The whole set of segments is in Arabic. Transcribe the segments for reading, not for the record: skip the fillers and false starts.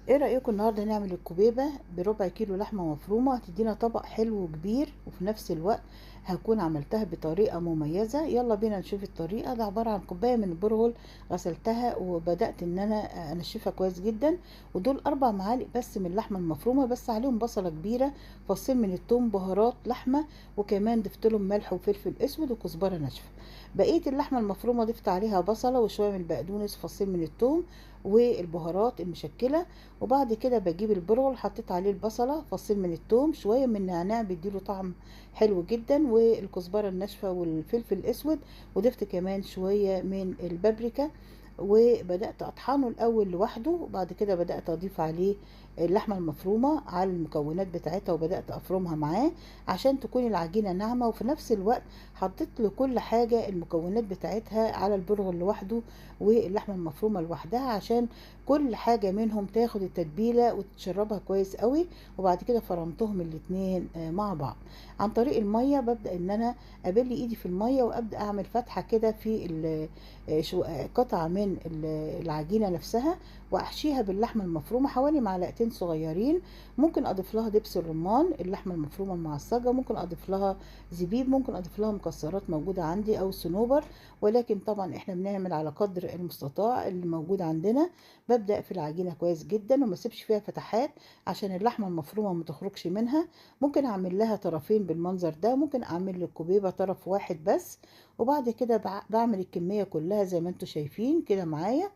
ايه رأيكم النهاردة نعمل الكوبيبة بربع كيلو لحمة مفرومة؟ هتدينا طبق حلو وكبير، وفي نفس الوقت هكون عملتها بطريقة مميزة. يلا بينا نشوف الطريقة. ده عبارة عن كوباية من البرغل، غسلتها وبدأت ان انا انشفها كويس جدا. ودول 4 معالق بس من اللحمة المفرومة، بس عليهم بصلة كبيرة، فصين من التوم، بهارات لحمة، وكمان ضفت لهم ملح وفلفل اسود وكزبرة ناشفة. بقية اللحمة المفرومة ضفت عليها بصلة وشوية من البقدونس، فصين من التوم، والبهارات المشكلة. وبعد كده بجيب البرغل، حطيت عليه البصلة، فصين من التوم، شوية من النعناع بيديله طعم حلو جدا، والكزبرة الناشفة والفلفل الاسود، وضفت كمان شوية من البابريكا. وبدأت أطحنه الأول لوحده، وبعد كده بدأت أضيف عليه اللحمة المفرومة على المكونات بتاعتها، وبدأت أفرمها معاه عشان تكون العجينة ناعمة. وفي نفس الوقت حطيت له كل حاجة، المكونات بتاعتها على البرغل لوحده واللحمة المفرومة لوحدها، عشان كل حاجة منهم تاخد التتبيلة وتشربها كويس قوي. وبعد كده فرمتهم الاتنين مع بعض عن طريق المية. ببدأ ان انا ابل ايدي في المية، وابدأ اعمل فتحة كده في قطعة من العجينة نفسها، واحشيها باللحمة المفرومة حوالي معلقتين صغيرين. ممكن اضيف لها دبس الرمان، اللحمة المفرومة المعصجة، ممكن اضيف لها زبيب، ممكن اضيف لها مكسرات موجودة عندي او صنوبر، ولكن طبعا احنا بنعمل على قدر المستطاع اللي موجود عندنا. ببدأ في العجينة كويس جدا، وما اسيبش فيها فتحات عشان اللحمة المفرومة ما تخرجش منها. ممكن اعمل لها طرفين بالمنظر ده، ممكن اعمل للكوبيبة طرف واحد بس. وبعد كده بعمل الكمية كلها زي ما انتوا شايفين كده معايا.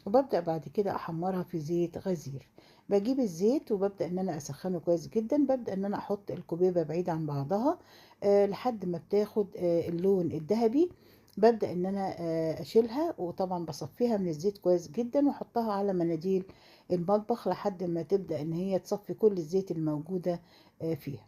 وببدأ بعد كده احمرها في زيت غزير. بجيب الزيت وببدأ ان انا اسخنه كويس جدا. ببدأ ان انا احط الكوبيبة بعيد عن بعضها لحد ما بتاخد اللون الذهبي. ببدأ ان انا اشيلها، وطبعا بصفيها من الزيت كويس جدا، واحطها على مناديل المطبخ لحد ما تبدأ ان هي تصفي كل الزيت الموجودة فيها.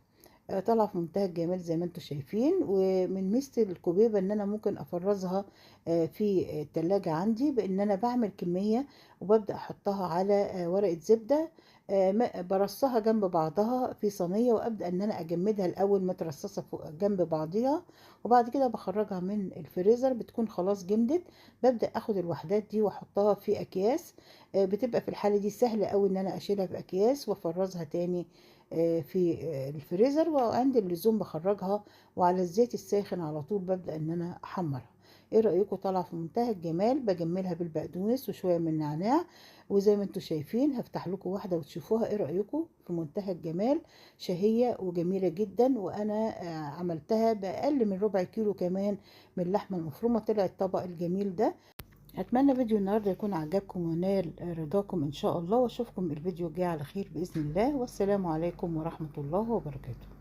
طالعه في منتهى الجمال زي ما انتم شايفين. ومن ميزه الكوبيبه ان انا ممكن افرزها في التلاجة عندي، بان انا بعمل كميه وببدا احطها على ورقه زبده. برصها جنب بعضها في صينيه، وابدا ان انا اجمدها الاول مترصصه فوق جنب بعضيها. وبعد كده بخرجها من الفريزر، بتكون خلاص جمدت. ببدا اخد الوحدات دي واحطها في اكياس. بتبقى في الحاله دي سهله قوي ان انا اشيلها في اكياس وافرزها تاني في الفريزر. وعند اللزوم بخرجها، وعلى الزيت الساخن على طول ببدأ ان انا احمرها. ايه رأيكم؟ طالعه في منتهى الجمال. بجملها بالبقدونس وشوية من النعناع، وزي ما انتم شايفين هفتح لكم واحدة وتشوفوها. ايه رأيكم؟ في منتهى الجمال، شهية وجميلة جدا. وانا عملتها بأقل من ربع كيلو كمان من اللحمة المفرومة، طلع الطبق الجميل ده. اتمنى فيديو النهارده يكون عجبكم ونال رضاكم ان شاء الله، واشوفكم الفيديو الجاي على خير باذن الله. والسلام عليكم ورحمه الله وبركاته.